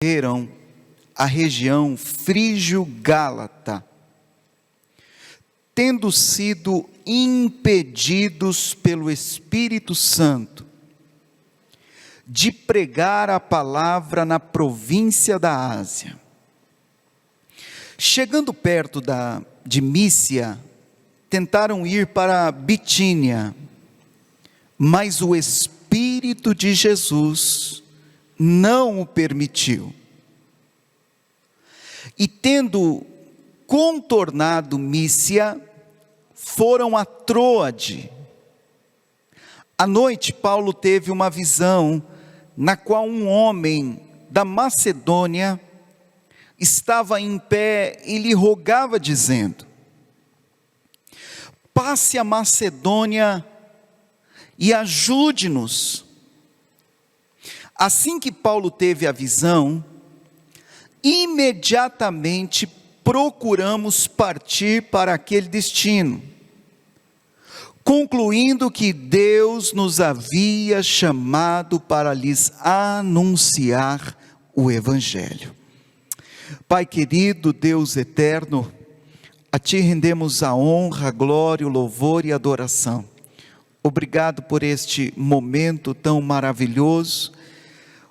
percorreram a região frígio-gálata, tendo sido impedidos pelo Espírito Santo de pregar a palavra na província da Ásia. Chegando perto de Mísia, tentaram ir para Bitínia, mas o Espírito de Jesus não o permitiu. E tendo contornado Mísia, foram a Troade. À noite, Paulo teve uma visão, na qual um homem da Macedônia estava em pé e lhe rogava, dizendo: passe a Macedônia e ajude-nos. Assim que Paulo teve a visão, imediatamente procuramos partir para aquele destino, concluindo que Deus nos havia chamado para lhes anunciar o Evangelho. Pai querido, Deus eterno, a Ti rendemos a honra, a glória, o louvor e a adoração. Obrigado por este momento tão maravilhoso.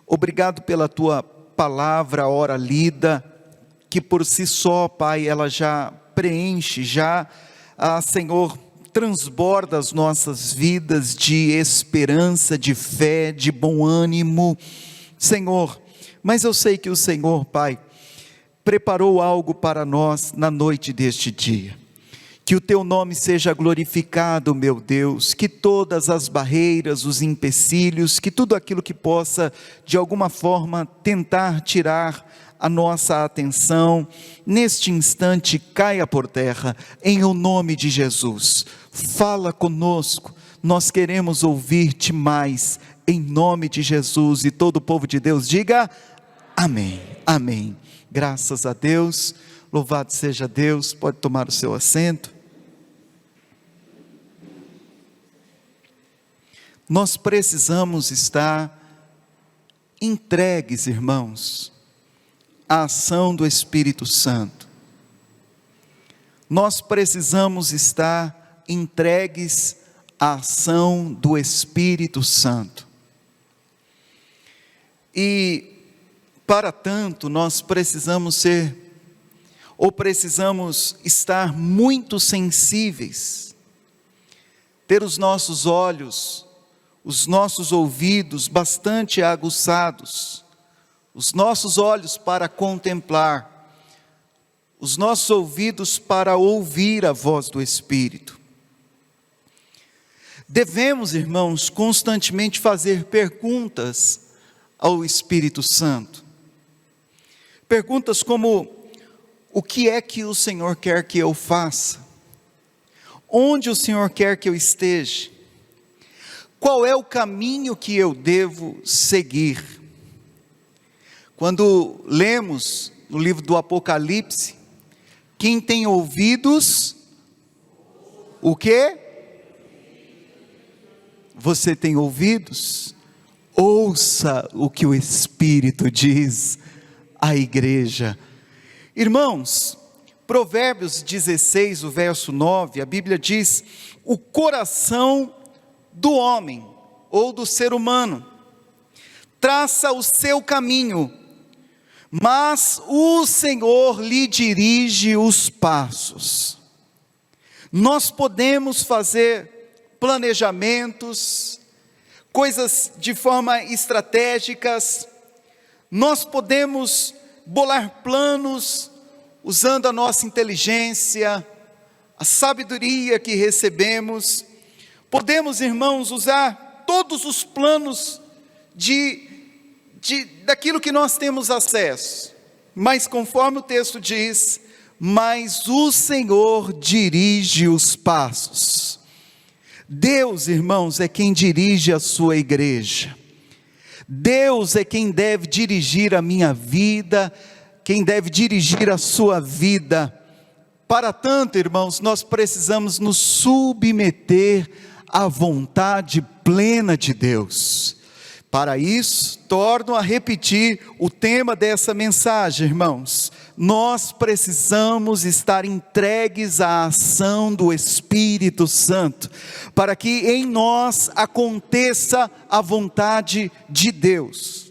Obrigado pela Tua palavra, ora lida, que por si só, Pai, ela já preenche, Senhor, transborda as nossas vidas de esperança, de fé, de bom ânimo, Senhor. Mas eu sei que o Senhor, Pai, preparou algo para nós na noite deste dia. Que o Teu nome seja glorificado, meu Deus, que todas as barreiras, os empecilhos, que tudo aquilo que possa, de alguma forma, tentar tirar a nossa atenção, neste instante caia por terra, em o nome de Jesus. Fala conosco, nós queremos ouvir-te mais, em nome de Jesus. E todo o povo de Deus diga amém, amém. Graças a Deus, louvado seja Deus. Pode tomar o seu assento. Nós precisamos estar entregues, irmãos, à ação do Espírito Santo. Nós precisamos estar entregues à ação do Espírito Santo. E para tanto, nós precisamos precisamos estar muito sensíveis, ter os nossos olhos, os nossos ouvidos bastante aguçados, os nossos olhos para contemplar, os nossos ouvidos para ouvir a voz do Espírito. Devemos, irmãos, constantemente fazer perguntas ao Espírito Santo. Perguntas como: o que é que o Senhor quer que eu faça? Onde o Senhor quer que eu esteja? Qual é o caminho que eu devo seguir? Quando lemos no livro do Apocalipse, quem tem ouvidos, o quê? Você tem ouvidos? Ouça o que o Espírito diz à igreja. Irmãos, Provérbios 16, o verso 9, a Bíblia diz: o coração do homem, ou do ser humano, traça o seu caminho, mas o Senhor lhe dirige os passos. Nós podemos fazer planejamentos, coisas de forma estratégicas, nós podemos bolar planos usando a nossa inteligência, a sabedoria que recebemos. Podemos, irmãos, usar todos os planos daquilo que nós temos acesso, mas conforme o texto diz, mas o Senhor dirige os passos. Deus, irmãos, é quem dirige a sua igreja. Deus é quem deve dirigir a minha vida, quem deve dirigir a sua vida. Para tanto, irmãos, nós precisamos nos submeter à vontade plena de Deus. Para isso, torno a repetir o tema dessa mensagem, irmãos. Nós precisamos estar entregues à ação do Espírito Santo, para que em nós aconteça a vontade de Deus.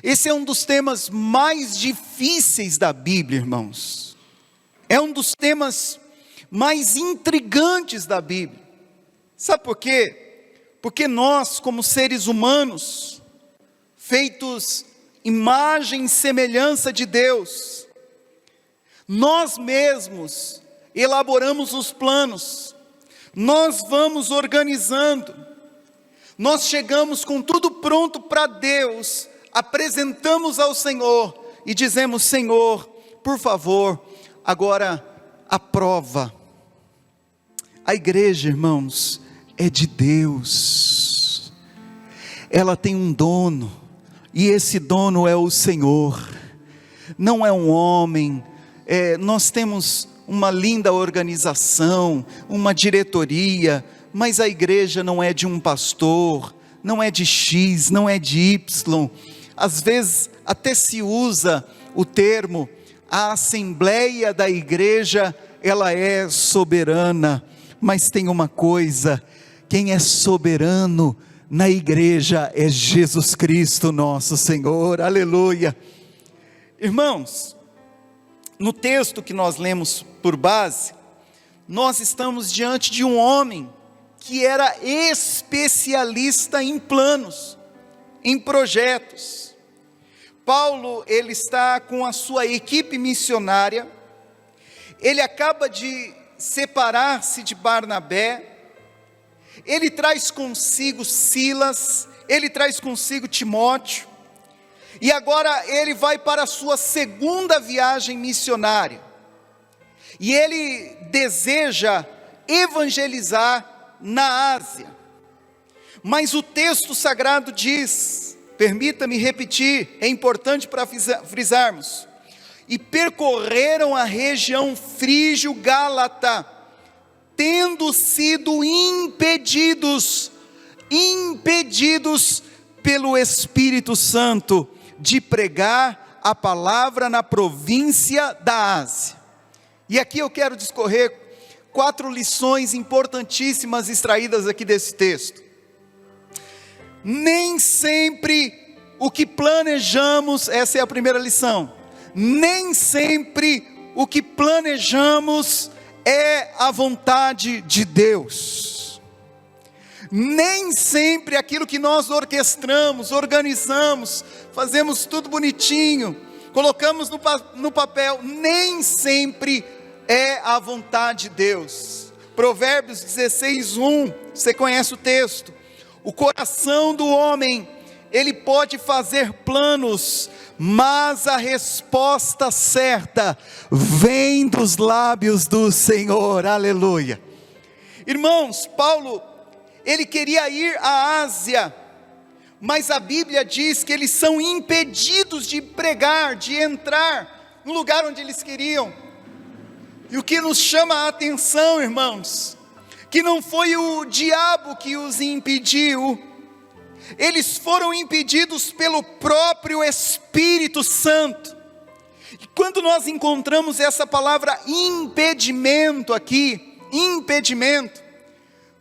Esse é um dos temas mais difíceis da Bíblia, irmãos. É um dos temas mais intrigantes da Bíblia. Sabe por quê? Porque nós, como seres humanos, feitos imagem e semelhança de Deus, nós mesmos elaboramos os planos, nós vamos organizando, nós chegamos com tudo pronto para Deus, apresentamos ao Senhor e dizemos: Senhor, por favor, agora aprova. A igreja, irmãos, é de Deus, ela tem um dono, e esse dono é o Senhor, não é um homem. Nós temos uma linda organização, uma diretoria, mas a igreja não é de um pastor, não é de X, não é de Y. Às vezes até se usa o termo, a assembleia da igreja, ela é soberana, mas tem uma coisa: quem é soberano na igreja é Jesus Cristo nosso Senhor, aleluia. Irmãos, no texto que nós lemos por base, nós estamos diante de um homem que era especialista em planos, em projetos. Paulo, ele está com a sua equipe missionária, ele acaba de separar-se de Barnabé, ele traz consigo Silas, ele traz consigo Timóteo, e agora ele vai para a sua segunda viagem missionária, e ele deseja evangelizar na Ásia. Mas o texto sagrado diz, permita-me repetir, é importante para frisarmos: e percorreram a região frígio-gálata, tendo sido impedidos pelo Espírito Santo, de pregar a palavra na província da Ásia. E aqui eu quero discorrer 4 lições importantíssimas extraídas aqui desse texto. Nem sempre o que planejamos, essa é a primeira lição, nem sempre o que planejamos é a vontade de Deus. Nem sempre aquilo que nós orquestramos, organizamos, fazemos tudo bonitinho, colocamos no papel, nem sempre é a vontade de Deus. Provérbios 16:1, você conhece o texto: o coração do homem, ele pode fazer planos, mas a resposta certa vem dos lábios do Senhor, aleluia. Irmãos, Paulo, ele queria ir à Ásia, mas a Bíblia diz que eles são impedidos de pregar, de entrar no lugar onde eles queriam. E o que nos chama a atenção, irmãos, que não foi o diabo que os impediu, eles foram impedidos pelo próprio Espírito Santo. E quando nós encontramos essa palavra impedimento aqui, impedimento,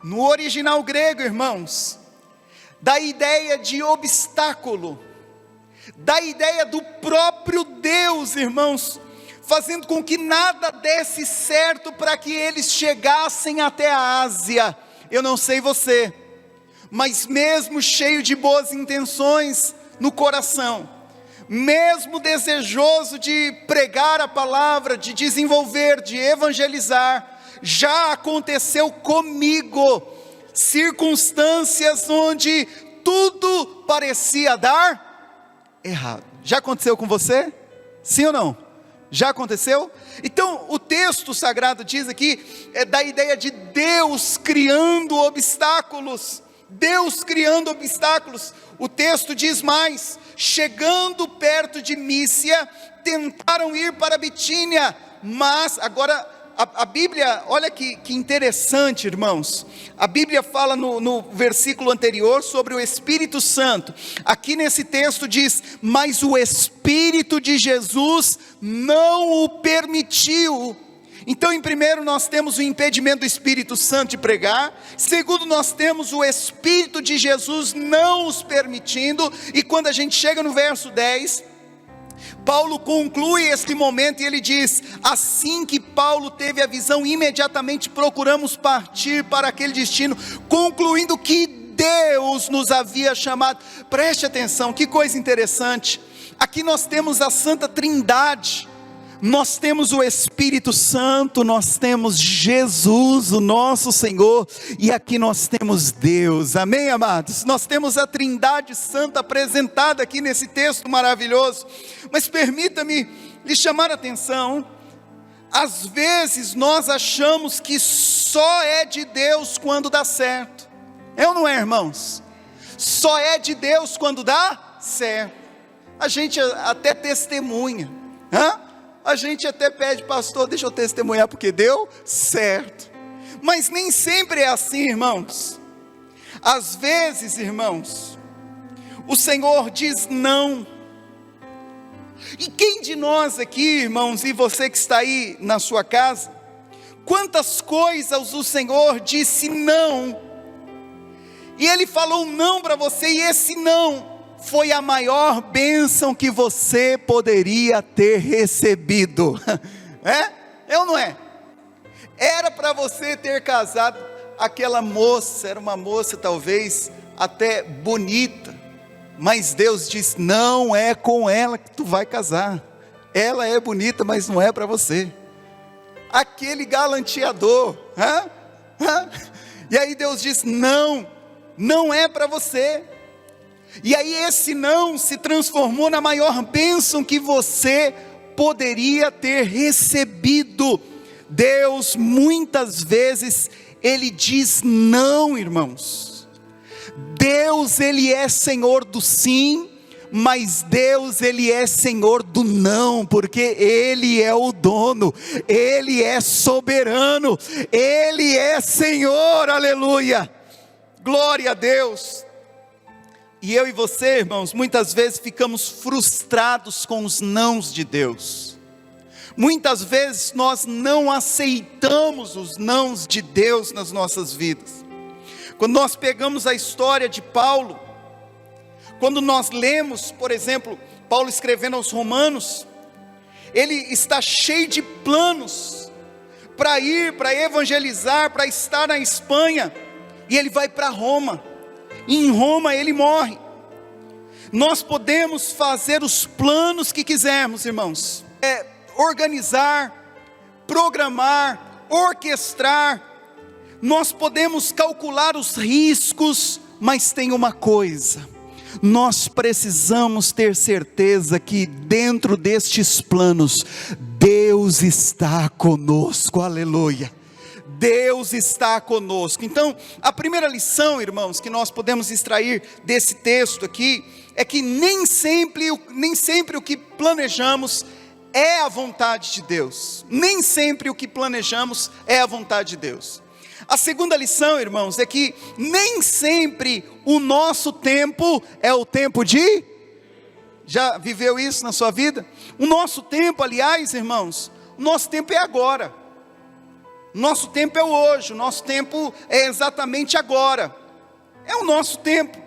no original grego, irmãos, da ideia de obstáculo, da ideia do próprio Deus, irmãos, fazendo com que nada desse certo para que eles chegassem até a Ásia. Eu não sei você, mas mesmo cheio de boas intenções no coração, mesmo desejoso de pregar a palavra, de desenvolver, de evangelizar, já aconteceu comigo circunstâncias onde tudo parecia dar errado. Já aconteceu com você? Sim ou não? Já aconteceu? Então o texto sagrado diz aqui, é da ideia de Deus criando obstáculos. Deus criando obstáculos. O texto diz mais: chegando perto de Mísia, tentaram ir para Bitínia, mas agora a Bíblia, olha que interessante, irmãos. A Bíblia fala no versículo anterior sobre o Espírito Santo. Aqui nesse texto diz: mas o Espírito de Jesus não o permitiu. Então, em primeiro, nós temos o impedimento do Espírito Santo de pregar. Segundo, nós temos o Espírito de Jesus não os permitindo. E quando a gente chega no verso 10, Paulo conclui este momento e ele diz: assim que Paulo teve a visão, imediatamente procuramos partir para aquele destino, concluindo que Deus nos havia chamado. Preste atenção, que coisa interessante. Aqui nós temos a Santa Trindade. Nós temos o Espírito Santo, nós temos Jesus, o nosso Senhor, e aqui nós temos Deus, amém, amados? Nós temos a Trindade Santa apresentada aqui nesse texto maravilhoso. Mas permita-me lhe chamar a atenção: às vezes nós achamos que só é de Deus quando dá certo, é ou não é, irmãos? Só é de Deus quando dá certo. A gente até testemunha, a gente até pede: pastor, deixa eu testemunhar porque deu certo. Mas nem sempre é assim, irmãos. Às vezes, irmãos, o Senhor diz não. E quem de nós aqui, irmãos, e você que está aí na sua casa, quantas coisas o Senhor disse não, e Ele falou não para você, e esse não foi a maior bênção que você poderia ter recebido. É ou não é? Era para você ter casado aquela moça, era uma moça talvez até bonita, mas Deus diz: não é com ela que tu vai casar. Ela é bonita, mas não é para você. Aquele galanteador, e aí Deus diz: não é para você. E aí esse não se transformou na maior bênção que você poderia ter recebido. Deus muitas vezes Ele diz não, irmãos. Deus, Ele é Senhor do sim, mas Deus, Ele é Senhor do não, porque Ele é o dono, Ele é soberano, Ele é Senhor, aleluia, glória a Deus. E eu e você, irmãos, muitas vezes ficamos frustrados com os nãos de Deus. Muitas vezes nós não aceitamos os nãos de Deus nas nossas vidas. Quando nós pegamos a história de Paulo, quando nós lemos, por exemplo, Paulo escrevendo aos Romanos, ele está cheio de planos para ir, para evangelizar, para estar na Espanha, e ele vai para Roma. E em Roma ele morre. Nós podemos fazer os planos que quisermos, irmãos, organizar, programar, orquestrar, nós podemos calcular os riscos, mas tem uma coisa: nós precisamos ter certeza que dentro destes planos, Deus está conosco, aleluia. Deus está conosco. Então, a primeira lição, irmãos, que nós podemos extrair desse texto aqui, é que nem sempre o que planejamos é a vontade de Deus. Nem sempre o que planejamos é a vontade de Deus. A segunda lição, irmãos, é que nem sempre o nosso tempo é o tempo de... Já viveu isso na sua vida? O nosso tempo, aliás, irmãos, o nosso tempo é agora. Nosso tempo é hoje, o nosso tempo é exatamente agora, é o nosso tempo,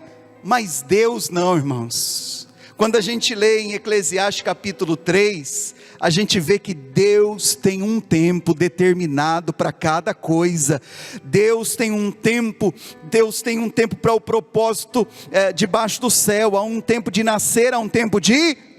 mas Deus não, irmãos. Quando a gente lê em Eclesiastes capítulo 3, a gente vê que Deus tem um tempo determinado para cada coisa. Deus tem um tempo para o propósito debaixo do céu. Há um tempo de nascer, há um tempo de...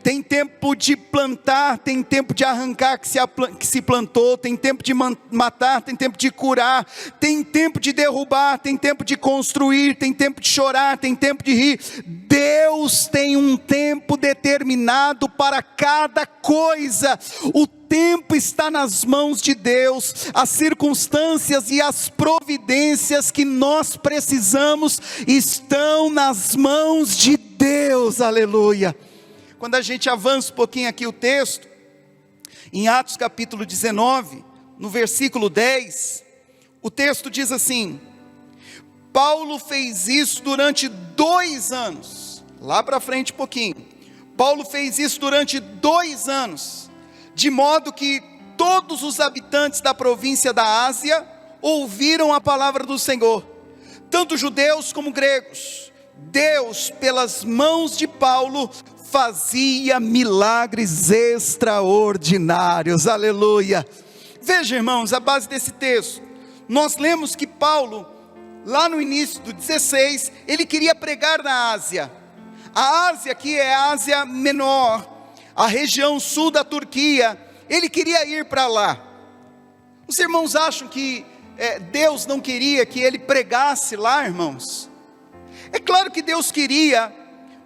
Tem tempo de plantar, tem tempo de arrancar que se plantou, tem tempo de matar, tem tempo de curar, tem tempo de derrubar, tem tempo de construir, tem tempo de chorar, tem tempo de rir. Deus tem um tempo determinado para cada coisa. O tempo está nas mãos de Deus, as circunstâncias e as providências que nós precisamos estão nas mãos de Deus, aleluia. Quando a gente avança um pouquinho aqui o texto, em Atos capítulo 19, no versículo 10, o texto diz assim: Paulo fez isso durante 2 anos, lá para frente um pouquinho, Paulo fez isso durante 2 anos, de modo que todos os habitantes da província da Ásia ouviram a palavra do Senhor, tanto judeus como gregos. Deus, pelas mãos de Paulo, fazia milagres extraordinários, aleluia. Veja, irmãos, a base desse texto, nós lemos que Paulo, lá no início do 16, ele queria pregar na Ásia. A Ásia aqui é a Ásia Menor, a região sul da Turquia. Ele queria ir para lá. Os irmãos acham que Deus não queria que ele pregasse lá, irmãos? É claro que Deus queria,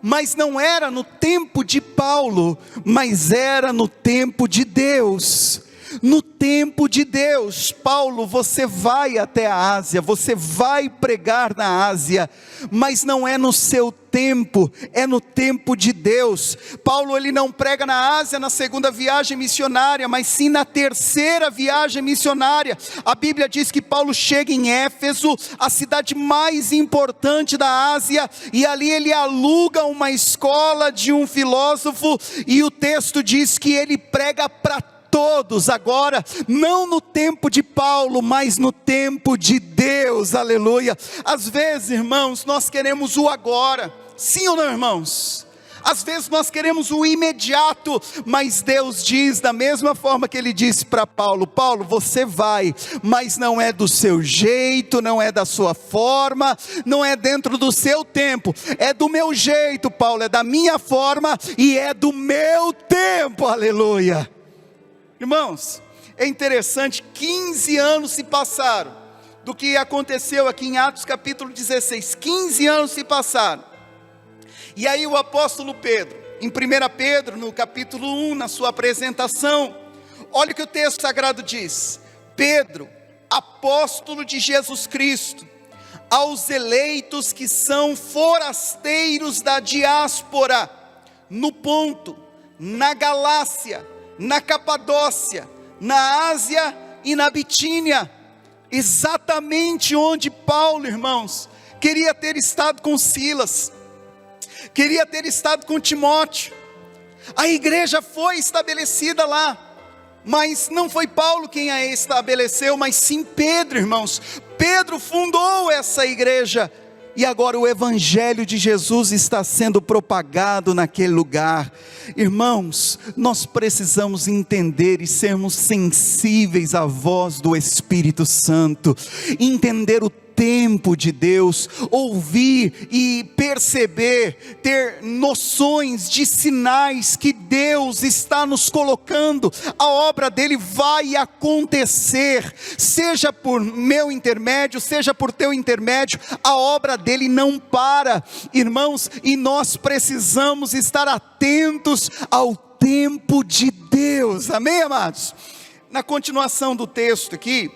mas não era no tempo de Paulo, mas era no tempo de Deus. No tempo de Deus. Paulo, você vai até a Ásia, você vai pregar na Ásia, mas não é no seu tempo, é no tempo de Deus. Paulo, ele não prega na Ásia na segunda viagem missionária, mas sim na terceira viagem missionária. A Bíblia diz que Paulo chega em Éfeso, a cidade mais importante da Ásia, e ali ele aluga uma escola de um filósofo, e o texto diz que ele prega para todos agora, não no tempo de Paulo, mas no tempo de Deus, aleluia. Às vezes, irmãos, nós queremos o agora, sim ou não, irmãos? Às vezes nós queremos o imediato, mas Deus diz da mesma forma que ele disse para Paulo: Paulo, você vai, mas não é do seu jeito, não é da sua forma, não é dentro do seu tempo, é do meu jeito, Paulo, é da minha forma e é do meu tempo, aleluia. Irmãos, é interessante, 15 anos se passaram, do que aconteceu aqui em Atos capítulo 16, 15 anos se passaram, e aí o apóstolo Pedro, em 1 Pedro, no capítulo 1, na sua apresentação, olha o que o texto sagrado diz: Pedro, apóstolo de Jesus Cristo, aos eleitos que são forasteiros da diáspora, no Ponto, na Galácia, na Capadócia, na Ásia e na Bitínia, exatamente onde Paulo, irmãos, queria ter estado com Silas, queria ter estado com Timóteo. A igreja foi estabelecida lá, mas não foi Paulo quem a estabeleceu, mas sim Pedro, irmãos. Pedro fundou essa igreja, e agora o evangelho de Jesus está sendo propagado naquele lugar. Irmãos, nós precisamos entender e sermos sensíveis à voz do Espírito Santo, entender o tempo de Deus, ouvir e perceber, ter noções de sinais que Deus está nos colocando. A obra dele vai acontecer, seja por meu intermédio, seja por teu intermédio, a obra dele não para, irmãos, e nós precisamos estar atentos ao tempo de Deus, amém, amados? Na continuação do texto aqui,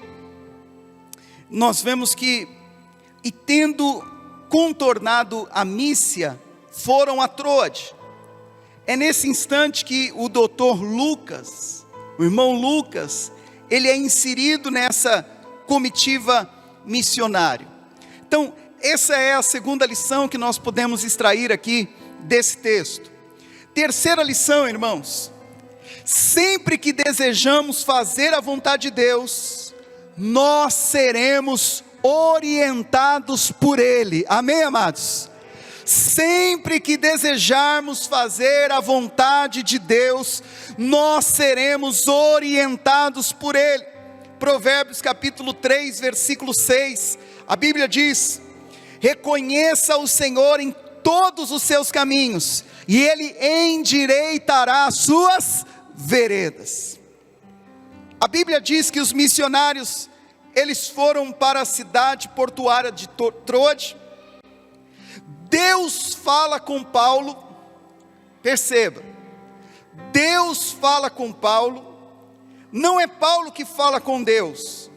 nós vemos que, e tendo contornado a Mísia, foram a Troade. É nesse instante que o doutor Lucas, o irmão Lucas, ele é inserido nessa comitiva missionária. Então, essa é a segunda lição que nós podemos extrair aqui desse texto. Terceira lição, irmãos: sempre que desejamos fazer a vontade de Deus, nós seremos orientados por Ele, amém, amados? Sempre que desejarmos fazer a vontade de Deus, nós seremos orientados por Ele. Provérbios capítulo 3, versículo 6, a Bíblia diz: reconheça o Senhor em todos os seus caminhos, e Ele endireitará as suas veredas. A Bíblia diz que os missionários, eles foram para a cidade portuária de Troade. Deus fala com Paulo, perceba, Deus fala com Paulo, não é Paulo que fala com Deus.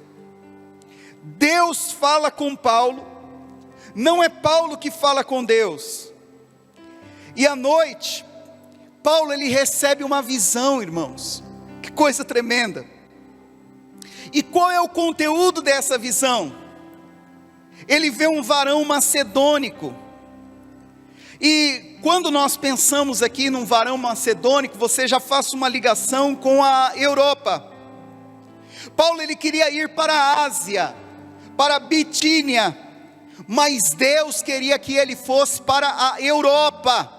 Deus fala com Paulo, não é Paulo que fala com Deus. E à noite, Paulo, ele recebe uma visão, irmãos, que coisa tremenda. E qual é o conteúdo dessa visão? Ele vê um varão macedônico. E quando nós pensamos aqui num varão macedônico, você já faz uma ligação com a Europa. Paulo, ele queria ir para a Ásia, para a Bitínia, mas Deus queria que ele fosse para a Europa.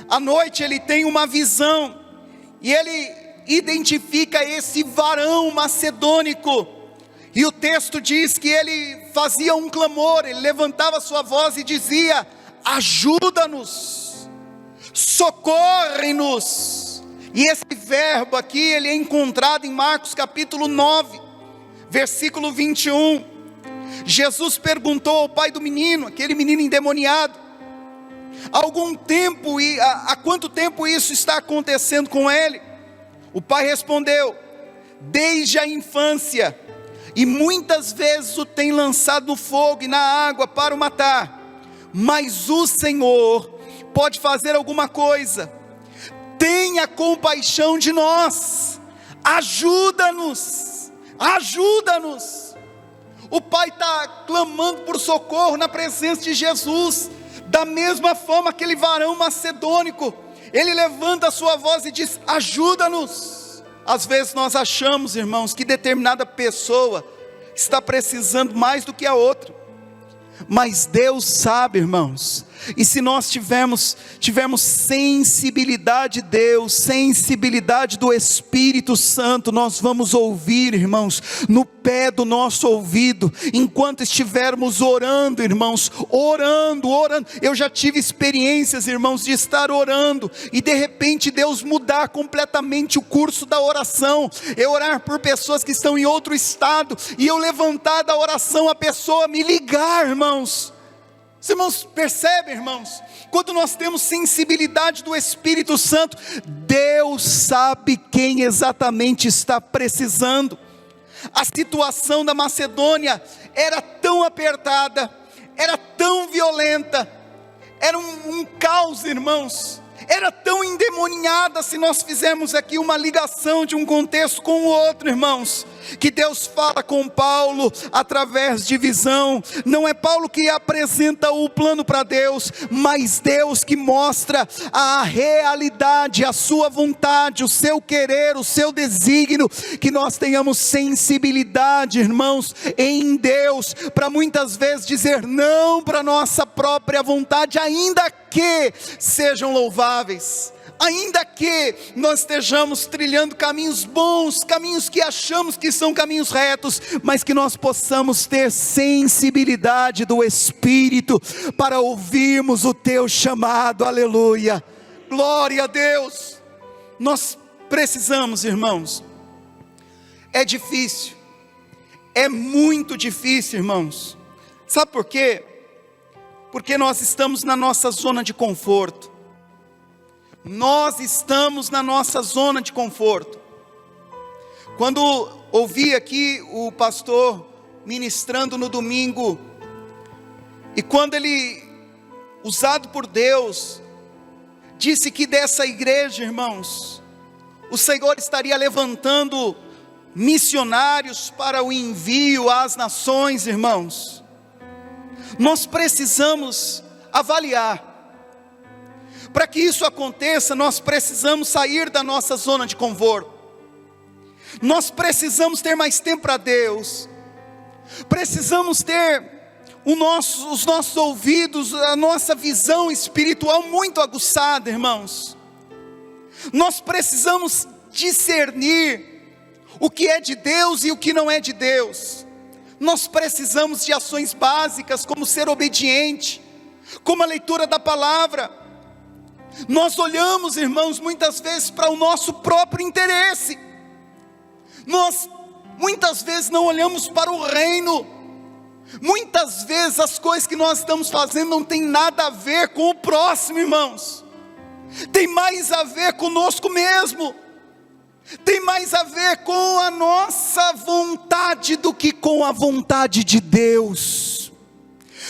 À noite ele tem uma visão, e ele identifica esse varão macedônico, e o texto diz que ele fazia um clamor, ele levantava sua voz e dizia: ajuda-nos, socorre-nos. E esse verbo aqui, ele é encontrado em Marcos capítulo 9, versículo 21. Jesus perguntou ao pai do menino, aquele menino endemoniado: há quanto tempo isso está acontecendo com ele? O pai respondeu: desde a infância, e muitas vezes o tem lançado no fogo e na água para o matar, mas o Senhor pode fazer alguma coisa. Tenha compaixão de nós, ajuda-nos, ajuda-nos. O pai está clamando por socorro na presença de Jesus. Da mesma forma, aquele varão macedônico, ele levanta a sua voz e diz: ajuda-nos. Às vezes nós achamos, irmãos, que determinada pessoa está precisando mais do que a outra, mas Deus sabe, irmãos. E se nós tivermos sensibilidade de Deus, sensibilidade do Espírito Santo, nós vamos ouvir, irmãos, no pé do nosso ouvido, enquanto estivermos orando, irmãos, orando. Eu já tive experiências, irmãos, de estar orando, e de repente Deus mudar completamente o curso da oração. Eu orar por pessoas que estão em outro estado, e eu levantar da oração, a pessoa me ligar, irmãos. Os irmãos percebem, irmãos, quando nós temos sensibilidade do Espírito Santo, Deus sabe quem exatamente está precisando. A situação da Macedônia era tão apertada, era tão violenta, era um caos, irmãos, era tão endemoniada. Se nós fizermos aqui uma ligação de um contexto com o outro, irmãos, que Deus fala com Paulo através de visão. Não é Paulo que apresenta o plano para Deus, mas Deus que mostra a realidade, a sua vontade, o seu querer, o seu desígnio. Que nós tenhamos sensibilidade, irmãos, em Deus, para muitas vezes dizer não para nossa própria vontade, ainda que sejam louváveis, ainda que nós estejamos trilhando caminhos bons, caminhos que achamos que são caminhos retos, mas que nós possamos ter sensibilidade do Espírito para ouvirmos o teu chamado. Aleluia, glória a Deus. Nós precisamos, irmãos. É difícil, é muito difícil, irmãos. Sabe por quê? Porque nós estamos na nossa zona de conforto. Nós estamos na nossa zona de conforto. Quando ouvi aqui o pastor ministrando no domingo, e quando ele, usado por Deus, disse que dessa igreja, irmãos, o Senhor estaria levantando missionários para o envio às nações, irmãos. Nós precisamos avaliar. Para que isso aconteça, nós precisamos sair da nossa zona de conforto. Nós precisamos ter mais tempo para Deus. Precisamos ter os nossos ouvidos, a nossa visão espiritual muito aguçada, irmãos. Nós precisamos discernir o que é de Deus e o que não é de Deus. Nós precisamos de ações básicas, como ser obediente, como a leitura da palavra. Nós olhamos, irmãos, muitas vezes para o nosso próprio interesse. Nós muitas vezes não olhamos para o reino. Muitas vezes as coisas que nós estamos fazendo não tem nada a ver com o próximo, irmãos. Tem mais a ver conosco mesmo. Tem mais a ver com a nossa vontade do que com a vontade de Deus.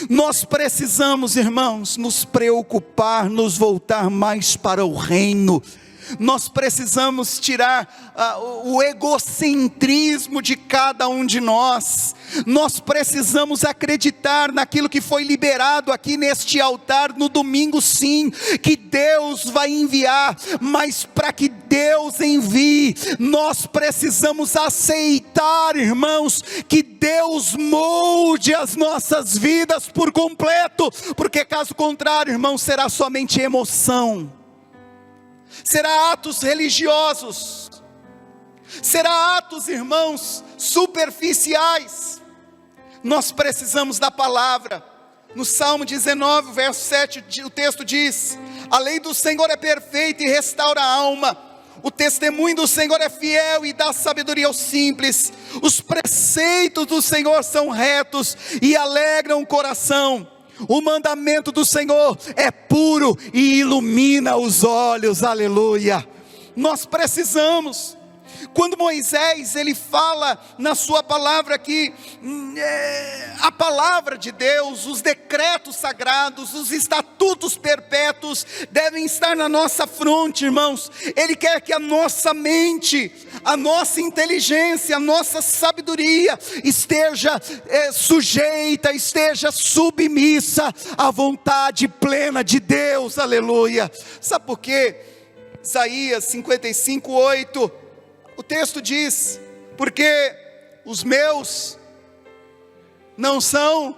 Nós precisamos, irmãos, nos preocupar, nos voltar mais para o reino. Nós precisamos tirar o egocentrismo de cada um de nós. Nós precisamos acreditar naquilo que foi liberado aqui neste altar no domingo, sim, que Deus vai enviar, mas para que Deus envie, nós precisamos aceitar, irmãos, que Deus molde as nossas vidas por completo, porque caso contrário, irmãos, será somente emoção, será atos religiosos, será atos, irmãos, superficiais. Nós precisamos da palavra. No Salmo 19, verso 7, o texto diz: a lei do Senhor é perfeita e restaura a alma, o testemunho do Senhor é fiel e dá sabedoria aos simples, os preceitos do Senhor são retos e alegram o coração. O mandamento do Senhor é puro e ilumina os olhos, aleluia. Nós precisamos, quando Moisés, ele fala na sua palavra que a palavra de Deus, os decretos sagrados, os estatutos perpétuos devem estar na nossa fronte, irmãos. Ele quer que a nossa mente, a nossa inteligência, a nossa sabedoria esteja sujeita, esteja submissa à vontade plena de Deus, aleluia. Sabe por quê? Isaías 55, 8, o texto diz: porque os meus não são,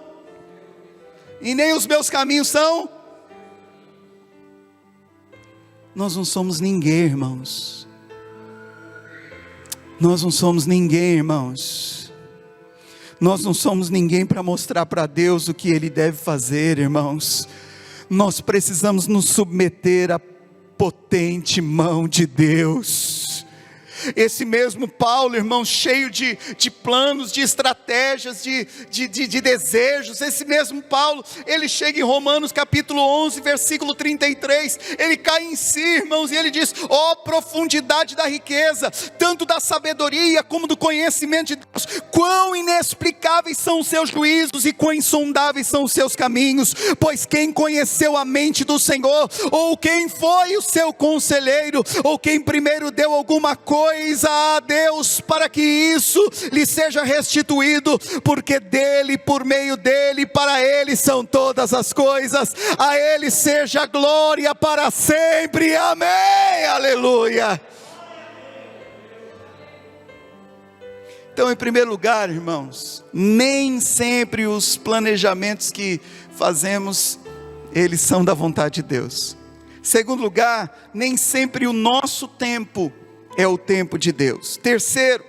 e nem os meus caminhos são. Nós não somos ninguém, irmãos. Nós não somos ninguém, irmãos. Nós não somos ninguém para mostrar para Deus o que Ele deve fazer, irmãos. Nós precisamos nos submeter à potente mão de Deus. Esse mesmo Paulo, irmão, cheio de planos, de estratégias, de desejos, esse mesmo Paulo, ele chega em Romanos capítulo 11, versículo 33, ele cai em si, irmãos, e ele diz: ó profundidade da riqueza, tanto da sabedoria como do conhecimento de Deus, quão inexplicáveis são os seus juízos e quão insondáveis são os seus caminhos, pois quem conheceu a mente do Senhor, ou quem foi o seu conselheiro, ou quem primeiro deu alguma coisa a Deus para que isso lhe seja restituído, porque dele, por meio dele, para ele são todas as coisas, a ele seja glória para sempre, amém, aleluia. Então, em primeiro lugar, irmãos, nem sempre os planejamentos que fazemos, eles são da vontade de Deus. Segundo lugar, nem sempre o nosso tempo é o tempo de Deus. Terceiro,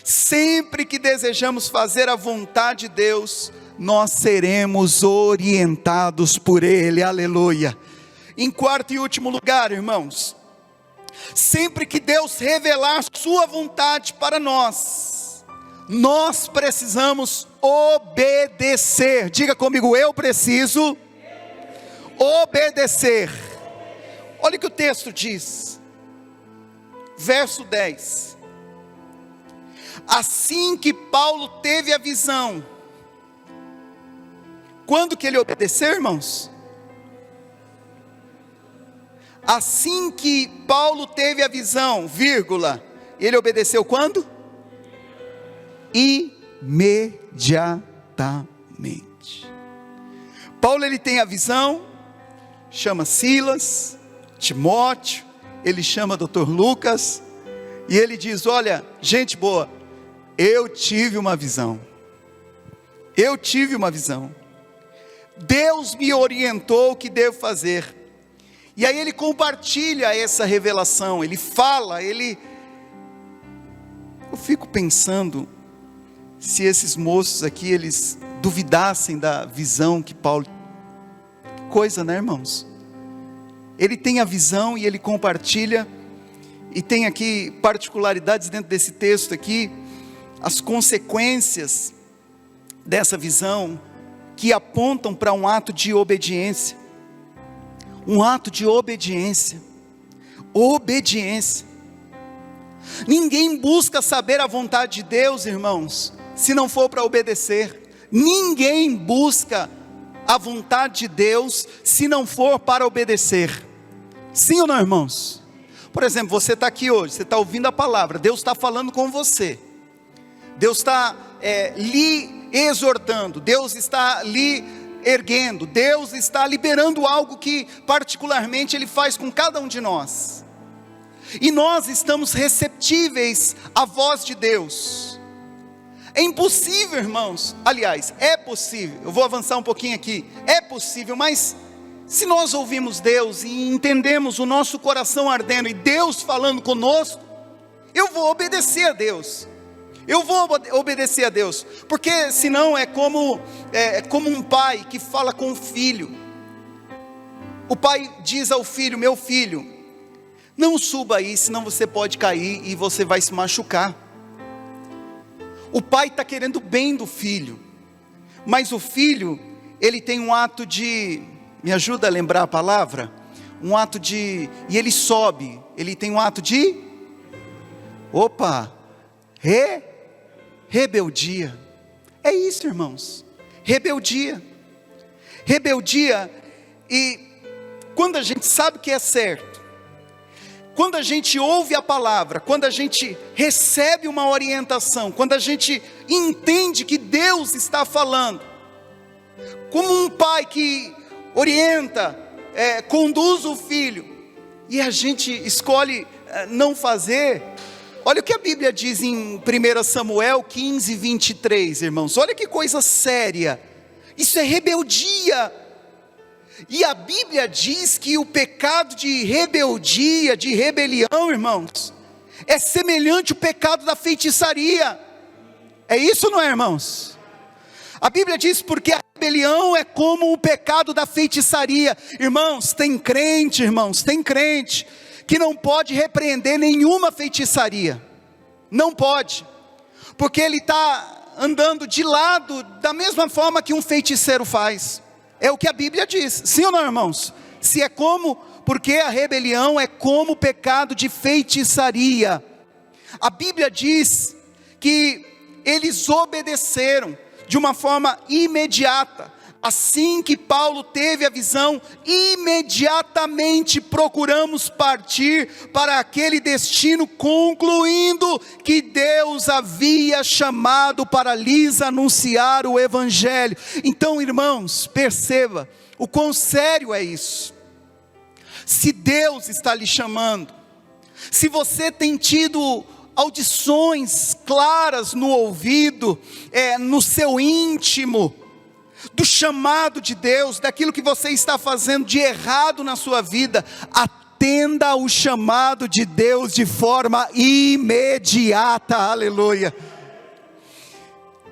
sempre que desejamos fazer a vontade de Deus, nós seremos orientados por Ele, aleluia. Em quarto e último lugar, irmãos, sempre que Deus revelar sua vontade para nós, nós precisamos obedecer. Diga comigo: eu preciso obedecer. Olha o que o texto diz, verso 10: assim que Paulo teve a visão, quando que ele obedeceu, irmãos? Assim que Paulo teve a visão, vírgula, ele obedeceu quando? Imediatamente. Paulo, ele tem a visão, chama Silas, Timóteo, ele chama Dr. Lucas, e ele diz: olha, gente boa, eu tive uma visão, Deus me orientou o que devo fazer, e aí ele compartilha essa revelação, ele fala, eu fico pensando, se esses moços aqui, eles duvidassem da visão que Paulo, coisa, né, irmãos? Ele tem a visão e ele compartilha, e tem aqui particularidades dentro desse texto aqui, as consequências dessa visão, que apontam para um ato de obediência, obediência. Ninguém busca saber a vontade de Deus, irmãos, se não for para obedecer. Ninguém busca a vontade de Deus se não for para obedecer. Sim ou não, irmãos? por exemplo, você está aqui hoje, você está ouvindo a palavra, Deus está falando com você, Deus está lhe exortando, Deus está lhe erguendo, Deus está liberando algo que particularmente Ele faz com cada um de nós, e nós estamos receptíveis à voz de Deus. É impossível, irmãos, aliás, é possível, eu vou avançar um pouquinho aqui, é possível, mas se nós ouvimos Deus e entendemos o nosso coração ardendo, e Deus falando conosco, eu vou obedecer a Deus, porque senão é como um pai que fala com o filho. O pai diz ao filho: meu filho, não suba aí, senão você pode cair e você vai se machucar. O pai está querendo o bem do filho, mas o filho, ele tem um ato de, me ajuda a lembrar a palavra? E ele sobe, ele tem um ato de, rebeldia. É isso, irmãos, rebeldia, e quando a gente sabe que é certo, quando a gente ouve a palavra, quando a gente recebe uma orientação, quando a gente entende que Deus está falando, como um pai que orienta, conduz o filho, e a gente escolhe não fazer, olha o que a Bíblia diz em 1 Samuel 15, 23, irmãos, olha que coisa séria, isso é rebeldia. E a Bíblia diz que o pecado de rebeldia, de rebelião, irmãos, é semelhante ao pecado da feitiçaria. É isso, não é, irmãos? A Bíblia diz porque a rebelião é como o pecado da feitiçaria. Irmãos, tem crente que não pode repreender nenhuma feitiçaria. Não pode, porque ele está andando de lado da mesma forma que um feiticeiro faz. É o que a Bíblia diz, sim ou não, irmãos? Se é como, porque a rebelião é como o pecado de feitiçaria. A Bíblia diz que eles obedeceram de uma forma imediata. Assim que Paulo teve a visão, imediatamente procuramos partir para aquele destino, concluindo que Deus havia chamado para lhes anunciar o Evangelho. Então, irmãos, perceba o quão sério é isso. Se Deus está lhe chamando, se você tem tido audições claras no ouvido, no seu íntimo, do chamado de Deus, daquilo que você está fazendo de errado na sua vida, atenda ao chamado de Deus de forma imediata, aleluia.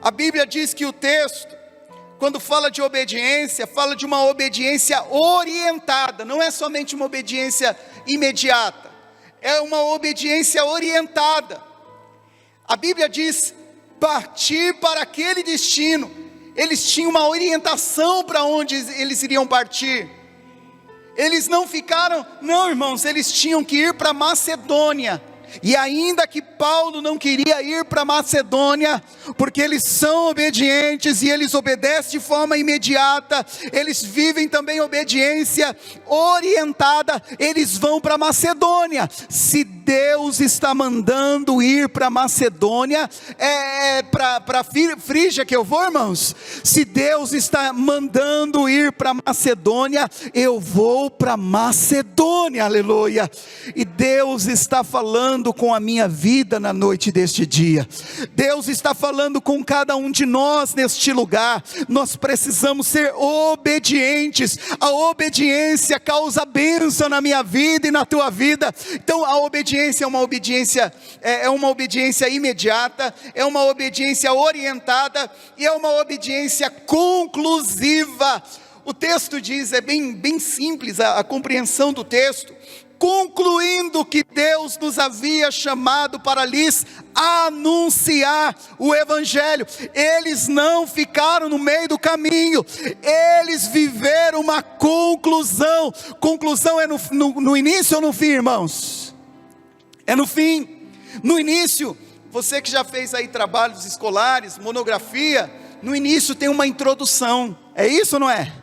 A Bíblia diz que o texto, quando fala de obediência, fala de uma obediência orientada, não é somente uma obediência imediata, é uma obediência orientada. A Bíblia diz, partir para aquele destino. Eles tinham uma orientação para onde eles iriam partir. Eles não ficaram, não, irmãos, eles tinham que ir para Macedônia. E ainda que Paulo não queria ir para Macedônia, porque eles são obedientes e eles obedecem de forma imediata, eles vivem também obediência orientada, eles vão para Macedônia. Se Deus está mandando ir para Macedônia, para Frígia que eu vou, irmãos. Se Deus está mandando ir para Macedônia, eu vou para Macedônia, aleluia. E Deus está falando com a minha vida na noite deste dia. Deus está falando com cada um de nós neste lugar. Nós precisamos ser obedientes. A obediência causa bênção na minha vida e na tua vida. Então a obediência é uma obediência imediata, é uma obediência orientada e é uma obediência conclusiva. O texto diz, é bem simples a compreensão do texto, concluindo que Deus nos havia chamado para lhes anunciar o Evangelho. Eles não ficaram no meio do caminho, eles viveram uma conclusão. Conclusão é no início ou no fim, irmãos? É no fim. No início, você que já fez aí trabalhos escolares, monografia, no início tem uma introdução, é isso ou não é?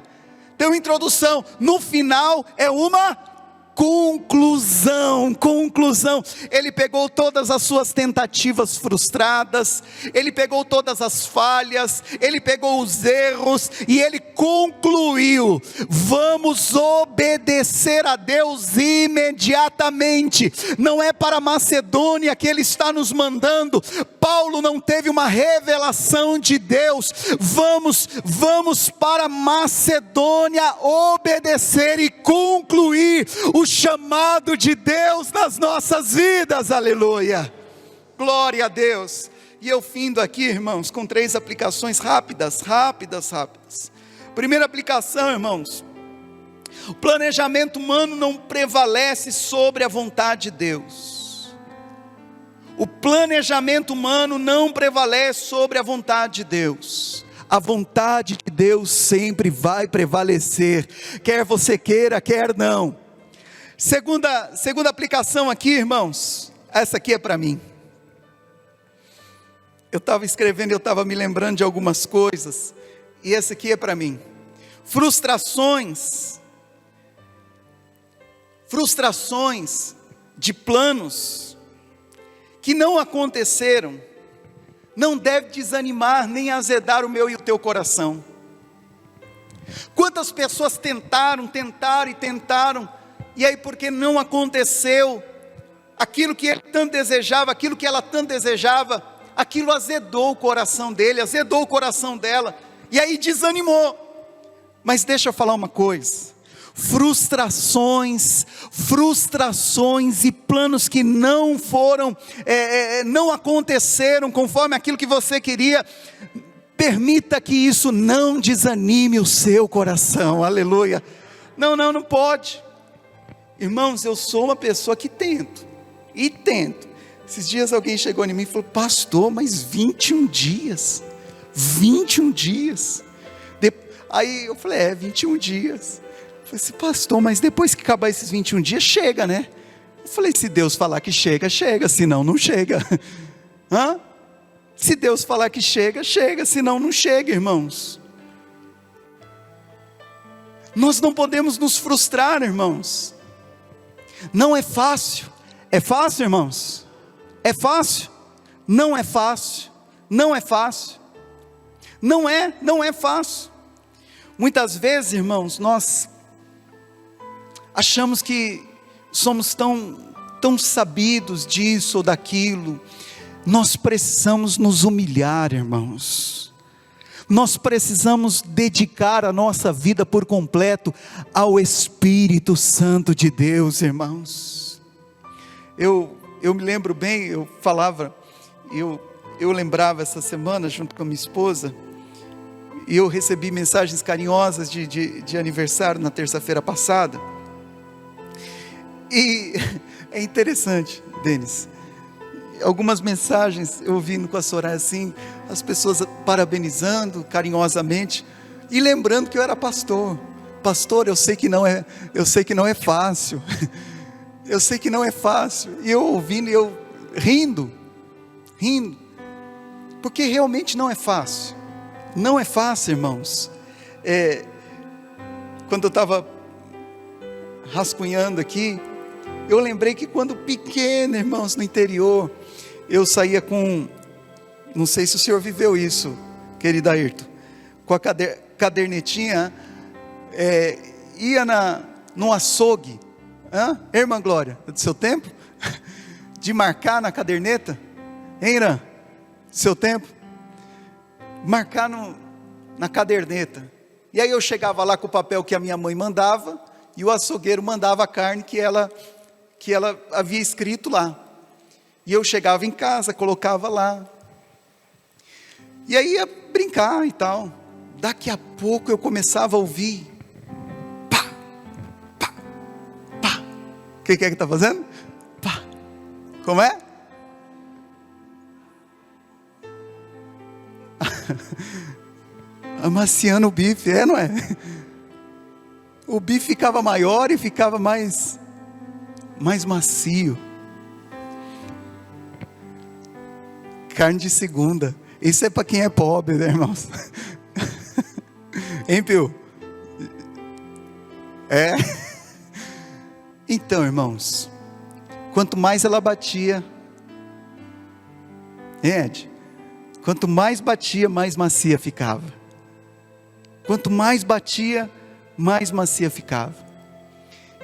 Tem uma introdução, no final é uma conclusão. Ele pegou todas as suas tentativas frustradas, ele pegou todas as falhas, ele pegou os erros e ele concluiu: vamos obedecer a Deus imediatamente. Não é para Macedônia que ele está nos mandando. Paulo não teve uma revelação de Deus. Vamos para Macedônia obedecer e concluir o chamado de Deus nas nossas vidas. Aleluia, glória a Deus. E eu findo aqui, irmãos, com 3 aplicações rápidas. Primeira aplicação, irmãos: o planejamento humano não prevalece sobre a vontade de Deus. O planejamento humano não prevalece sobre a vontade de Deus. A vontade de Deus sempre vai prevalecer, quer você queira, quer não. Segunda aplicação aqui, irmãos, essa aqui é para mim. Eu estava escrevendo, eu estava me lembrando de algumas coisas, e essa aqui é para mim. Frustrações de planos que não aconteceram, não deve desanimar nem azedar o meu e o teu coração. Quantas pessoas tentaram, e aí porque não aconteceu aquilo que ele tanto desejava, aquilo que ela tanto desejava, aquilo azedou o coração dele, azedou o coração dela, e aí desanimou. Mas deixa eu falar uma coisa: frustrações e planos que não foram, não aconteceram conforme aquilo que você queria, permita que isso não desanime o seu coração. Aleluia. Não pode. Irmãos, eu sou uma pessoa que tento. Esses dias alguém chegou em mim e falou: pastor, mas 21 dias. Aí eu falei: 21 dias. Eu falei assim: pastor, mas depois que acabar esses 21 dias, chega, né? Eu falei: se Deus falar que chega, senão não chega. Se Deus falar que chega, senão não chega, irmãos. Nós não podemos nos frustrar, irmãos. Não é fácil. É fácil, irmãos? É fácil? Não é fácil. Não é fácil. Não é fácil. Muitas vezes, irmãos, nós achamos que somos tão sabidos disso ou daquilo. Nós precisamos nos humilhar, irmãos. Nós precisamos dedicar a nossa vida por completo ao Espírito Santo de Deus, irmãos. Eu me lembro bem, eu lembrava essa semana junto com a minha esposa, e eu recebi mensagens carinhosas de aniversário na terça-feira passada. E é interessante, Denis, algumas mensagens eu ouvindo com a Soraya assim, as pessoas parabenizando carinhosamente e lembrando que eu era pastor. Pastor, eu sei que não é fácil. Eu sei que não é fácil. E eu ouvindo, e eu rindo, porque realmente não é fácil. Não é fácil, irmãos. Quando eu estava rascunhando aqui, eu lembrei que quando pequeno, irmãos, no interior, eu saía com, não sei se o senhor viveu isso, querido Ayrton, com a cadernetinha, ia no açougue, irmã Glória, do seu tempo, de marcar na caderneta, hein, Irã, do seu tempo, marcar na caderneta, e aí eu chegava lá com o papel que a minha mãe mandava, e o açougueiro mandava a carne que ela havia escrito lá, e eu chegava em casa, colocava lá, e aí ia brincar e tal. Daqui a pouco eu começava a ouvir, pá, pá, pá. O que é que está fazendo? Pá. Como é? Amaciando o bife, não é? O bife ficava maior e ficava mais macio. Carne de segunda. Isso é para quem é pobre, né, irmãos? Hein, Pio? Então, irmãos, quanto mais ela batia, Ed, quanto mais batia, mais macia ficava. Quanto mais batia, mais macia ficava.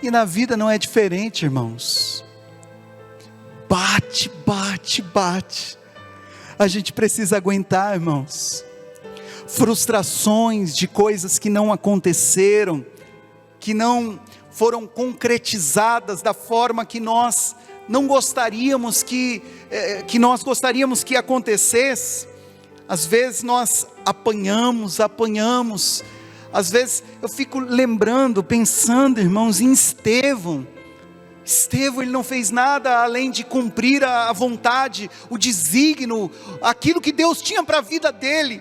E na vida não é diferente, irmãos. Bate, bate, bate. A gente precisa aguentar, irmãos. Frustrações de coisas que não aconteceram, que não foram concretizadas da forma que nós não gostaríamos que nós gostaríamos que acontecesse. Às vezes nós apanhamos. Às vezes eu fico lembrando, pensando, irmãos, em Estevão. Estevão, ele não fez nada além de cumprir a vontade, o desígnio, aquilo que Deus tinha para a vida dele.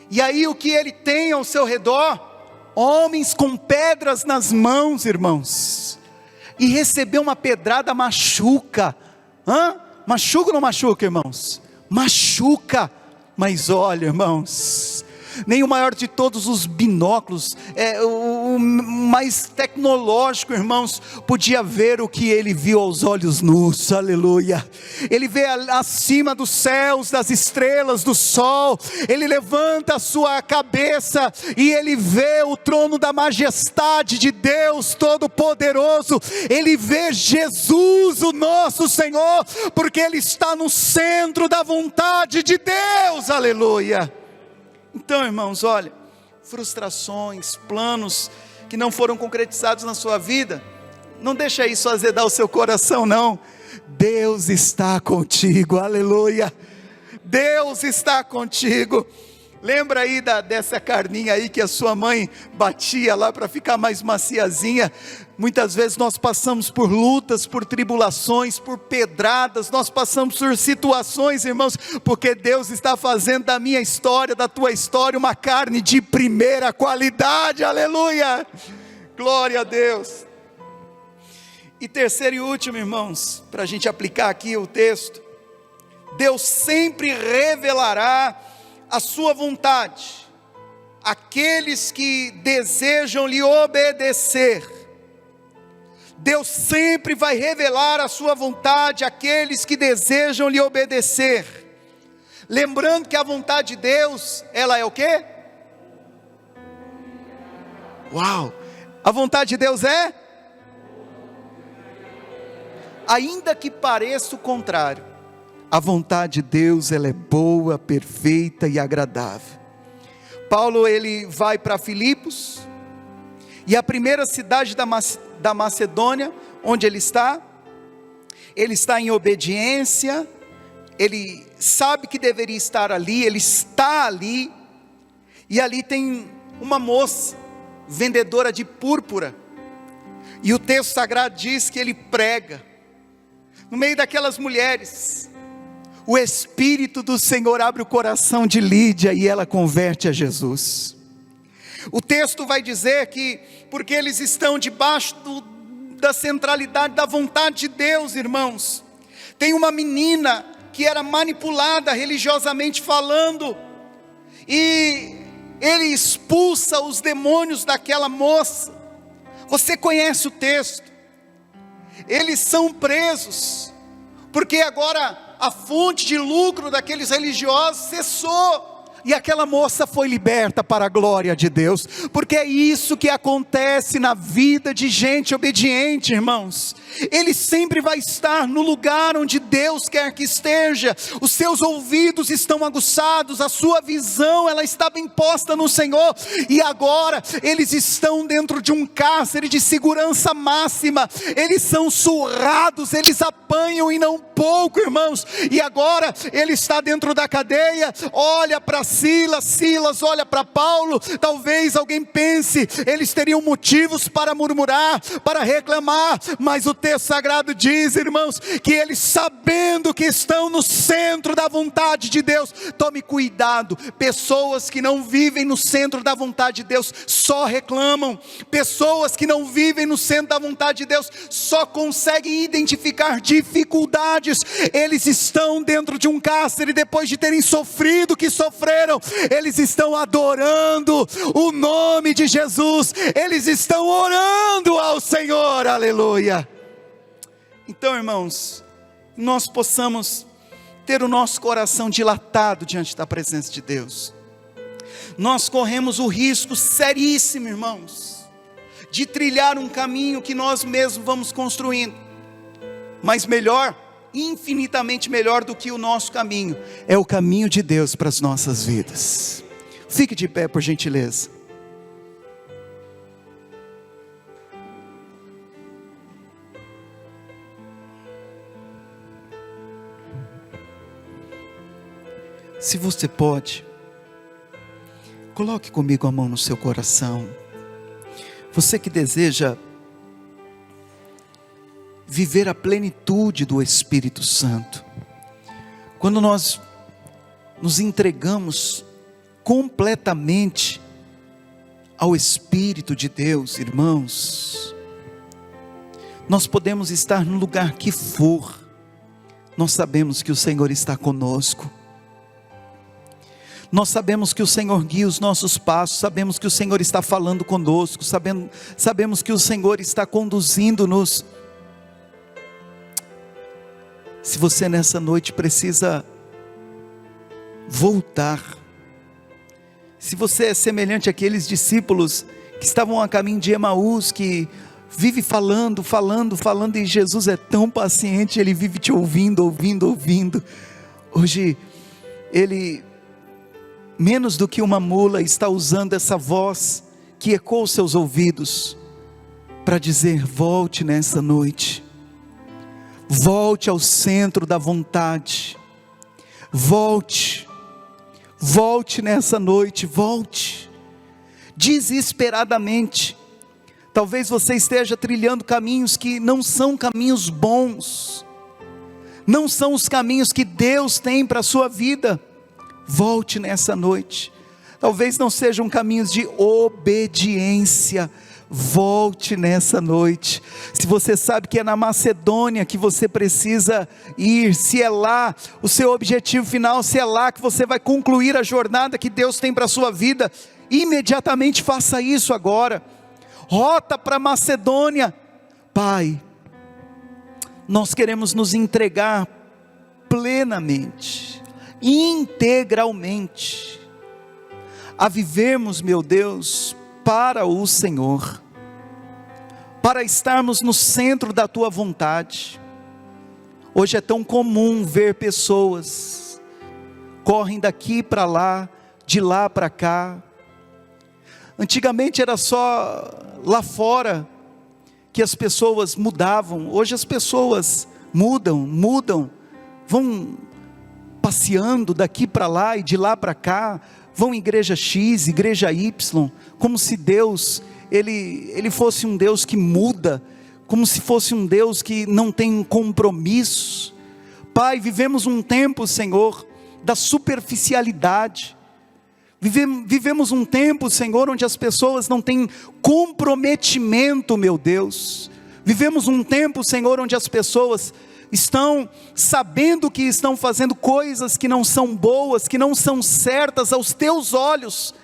E aí o que ele tem ao seu redor? Homens com pedras nas mãos, irmãos. E receber uma pedrada machuca. Machuca ou não machuca, irmãos? Machuca. Mas olha, irmãos, nem o maior de todos os binóculos, o mais tecnológico, irmãos, podia ver o que ele viu aos olhos nus. Aleluia. Ele vê acima dos céus, das estrelas, do sol. Ele levanta a sua cabeça e ele vê o trono da majestade de Deus Todo-Poderoso. Ele vê Jesus, o nosso Senhor, porque ele está no centro da vontade de Deus. Aleluia. Então, irmãos, olha, frustrações, planos que não foram concretizados na sua vida, não deixa isso azedar o seu coração, não. Deus está contigo, aleluia. Deus está contigo. Lembra aí dessa carninha aí que a sua mãe batia lá para ficar mais maciazinha? Muitas vezes nós passamos por lutas, por tribulações, por pedradas, nós passamos por situações, irmãos, porque Deus está fazendo da minha história, da tua história, uma carne de primeira qualidade, aleluia, glória a Deus. E terceiro e último, irmãos, para a gente aplicar aqui o texto, Deus sempre revelará a sua vontade, aqueles que desejam lhe obedecer. Deus sempre vai revelar a sua vontade àqueles que desejam lhe obedecer. Lembrando que a vontade de Deus, ela é o quê? Uau! A vontade de Deus é? Ainda que pareça o contrário, a vontade de Deus, ela é boa, perfeita e agradável. Paulo, ele vai para Filipos, e a primeira cidade da Macedônia, onde ele está em obediência, ele sabe que deveria estar ali, ele está ali, e ali tem uma moça, vendedora de púrpura, e o texto sagrado diz que ele prega, no meio daquelas mulheres, o Espírito do Senhor abre o coração de Lídia, e ela converte a Jesus. O texto vai dizer que, porque eles estão debaixo da centralidade da vontade de Deus, irmãos, tem uma menina que era manipulada religiosamente falando, e ele expulsa os demônios daquela moça. Você conhece o texto? Eles são presos, porque agora a fonte de lucro daqueles religiosos cessou, e aquela moça foi liberta para a glória de Deus, porque é isso que acontece na vida de gente obediente, irmãos. Ele sempre vai estar no lugar onde Deus quer que esteja. Os seus ouvidos estão aguçados, a sua visão, ela está bem posta no Senhor, e agora eles estão dentro de um cárcere de segurança máxima, eles são surrados, eles apanham e não pouco, irmãos, e agora ele está dentro da cadeia, olha para Silas olha para Paulo. Talvez alguém pense, eles teriam motivos para murmurar, para reclamar, mas o texto sagrado diz, irmãos, que eles, sabendo que estão no centro da vontade de Deus, tome cuidado, pessoas que não vivem no centro da vontade de Deus só reclamam, pessoas que não vivem no centro da vontade de Deus só conseguem identificar dificuldades. Eles estão dentro de um cárcere depois de terem sofrido o que sofreram, entenderam, eles estão adorando o nome de Jesus, eles estão orando ao Senhor, aleluia. Então, irmãos, nós possamos ter o nosso coração dilatado diante da presença de Deus. Nós corremos o risco seríssimo, irmãos, de trilhar um caminho que nós mesmos vamos construindo, mas melhor, infinitamente melhor do que o nosso caminho, é o caminho de Deus para as nossas vidas. Fique de pé, por gentileza. Se você pode, coloque comigo a mão no seu coração. Você que deseja viver a plenitude do Espírito Santo, quando nós nos entregamos completamente ao Espírito de Deus, irmãos, nós podemos estar no lugar que for, nós sabemos que o Senhor está conosco. Nós sabemos que o Senhor guia os nossos passos, sabemos que o Senhor está falando conosco, sabemos que o Senhor está conduzindo-nos. Se você nessa noite precisa voltar, se você é semelhante àqueles discípulos que estavam a caminho de Emaús, que vive falando, e Jesus é tão paciente, Ele vive te ouvindo. Hoje, Ele, menos do que uma mula, está usando essa voz que ecoa os seus ouvidos, para dizer: volte nessa noite, volte ao centro da vontade, volte nessa noite, volte, desesperadamente. Talvez você esteja trilhando caminhos que não são caminhos bons, não são os caminhos que Deus tem para a sua vida. Volte nessa noite. Talvez não sejam caminhos de obediência. Volte nessa noite. Se você sabe que é na Macedônia que você precisa ir, se é lá o seu objetivo final, se é lá que você vai concluir a jornada que Deus tem para a sua vida, imediatamente faça isso agora. Rota para Macedônia. Pai, nós queremos nos entregar plenamente, integralmente, a vivermos, meu Deus, para o Senhor, para estarmos no centro da Tua vontade. Hoje é tão comum ver pessoas, correm daqui para lá, de lá para cá. Antigamente era só lá fora que as pessoas mudavam. Hoje as pessoas mudam, vão passeando daqui para lá e de lá para cá, vão em igreja X, igreja Y, como se Deus, Ele fosse um Deus que muda, como se fosse um Deus que não tem compromisso. Pai, vivemos um tempo, Senhor, da superficialidade, vivemos um tempo, Senhor, onde as pessoas não têm comprometimento, meu Deus. Vivemos um tempo, Senhor, onde as pessoas estão sabendo que estão fazendo coisas que não são boas, que não são certas aos Teus olhos.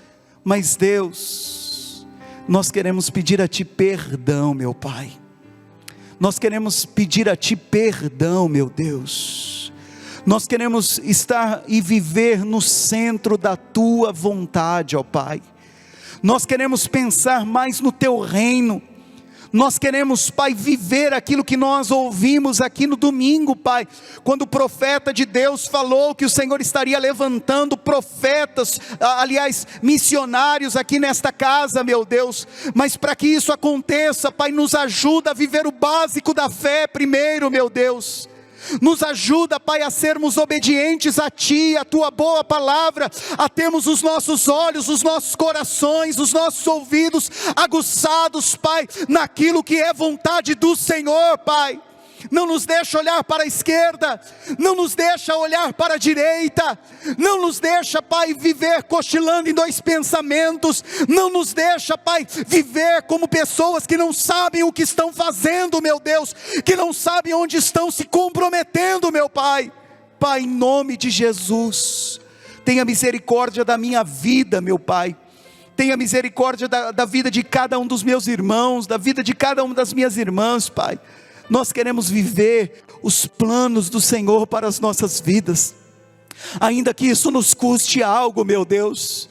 Mas Deus, nós queremos pedir a Ti perdão, meu Pai. Nós queremos pedir a Ti perdão, meu Deus. Nós queremos estar e viver no centro da Tua vontade, ó Pai. Nós queremos pensar mais no Teu reino. Nós queremos, Pai, viver aquilo que nós ouvimos aqui no domingo, Pai, quando o profeta de Deus falou que o Senhor estaria levantando profetas, missionários aqui nesta casa, meu Deus. Mas para que isso aconteça, Pai, nos ajuda a viver o básico da fé primeiro, meu Deus. Nos ajuda, Pai, a sermos obedientes a Ti, a Tua boa palavra, a termos os nossos olhos, os nossos corações, os nossos ouvidos aguçados, Pai, naquilo que é vontade do Senhor, Pai. Não nos deixa olhar para a esquerda, não nos deixa olhar para a direita, não nos deixa, Pai, viver cochilando em dois pensamentos, não nos deixa, Pai, viver como pessoas que não sabem o que estão fazendo, meu Deus, que não sabem onde estão se comprometendo, meu Pai. Pai, em nome de Jesus, tenha misericórdia da minha vida, meu Pai, tenha misericórdia da vida de cada um dos meus irmãos, da vida de cada uma das minhas irmãs, Pai. Nós queremos viver os planos do Senhor para as nossas vidas, ainda que isso nos custe algo, meu Deus,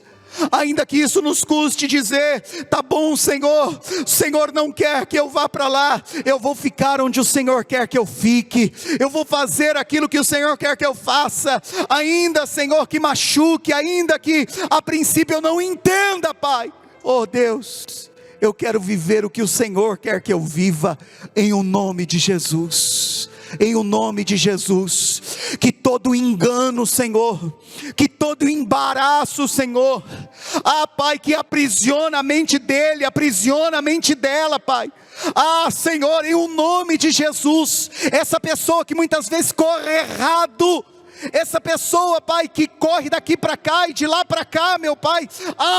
ainda que isso nos custe dizer: tá bom, Senhor, o Senhor não quer que eu vá para lá, eu vou ficar onde o Senhor quer que eu fique, eu vou fazer aquilo que o Senhor quer que eu faça, ainda, Senhor, que machuque, ainda que a princípio eu não entenda, Pai. Oh Deus, eu quero viver o que o Senhor quer que eu viva, em o nome de Jesus. Em o nome de Jesus, que todo engano, Senhor, que todo embaraço, Senhor, Pai, que aprisiona a mente dele, aprisiona a mente dela, Pai, Senhor, em o nome de Jesus, essa pessoa que muitas vezes corre errado, essa pessoa, Pai, que corre daqui para cá e de lá para cá, meu Pai,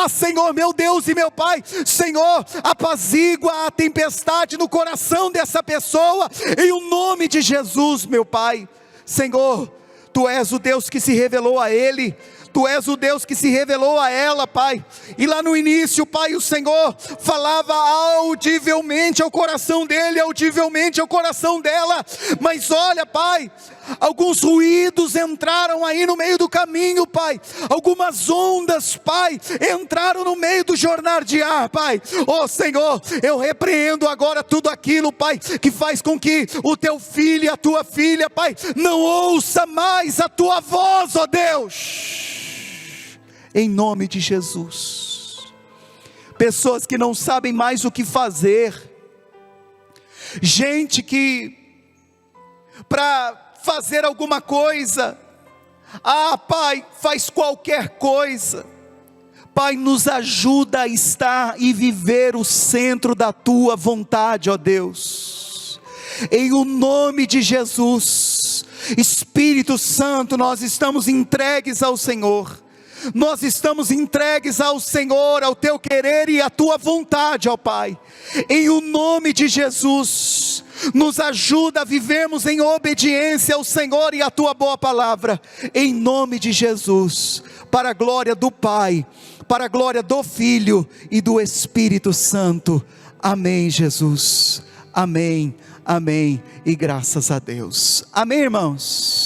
Senhor, meu Deus e meu Pai, Senhor, apazigua a tempestade no coração dessa pessoa, em o nome de Jesus, meu Pai. Senhor, Tu és o Deus que se revelou a ele, Tu és o Deus que se revelou a ela, Pai, e lá no início, Pai, o Senhor falava audivelmente ao coração dele, audivelmente ao coração dela, mas olha, Pai, alguns ruídos entraram aí no meio do caminho, Pai, algumas ondas, Pai, entraram no meio do jornar de ar, Pai. Oh Senhor, eu repreendo agora tudo aquilo, Pai, que faz com que o Teu filho e a Tua filha, Pai, não ouça mais a Tua voz, ó Deus, em nome de Jesus. Pessoas que não sabem mais o que fazer, gente que para fazer alguma coisa, Pai, faz qualquer coisa. Pai, nos ajuda a estar e viver o centro da Tua vontade, ó Deus, em o nome de Jesus. Espírito Santo, nós estamos entregues ao Senhor, nós estamos entregues ao Senhor, ao Teu querer e à Tua vontade, ó Pai, em o nome de Jesus. Nos ajuda a vivermos em obediência ao Senhor e à Tua boa palavra, em nome de Jesus, para a glória do Pai, para a glória do Filho e do Espírito Santo. Amém, Jesus, amém, amém, e graças a Deus. Amém, irmãos.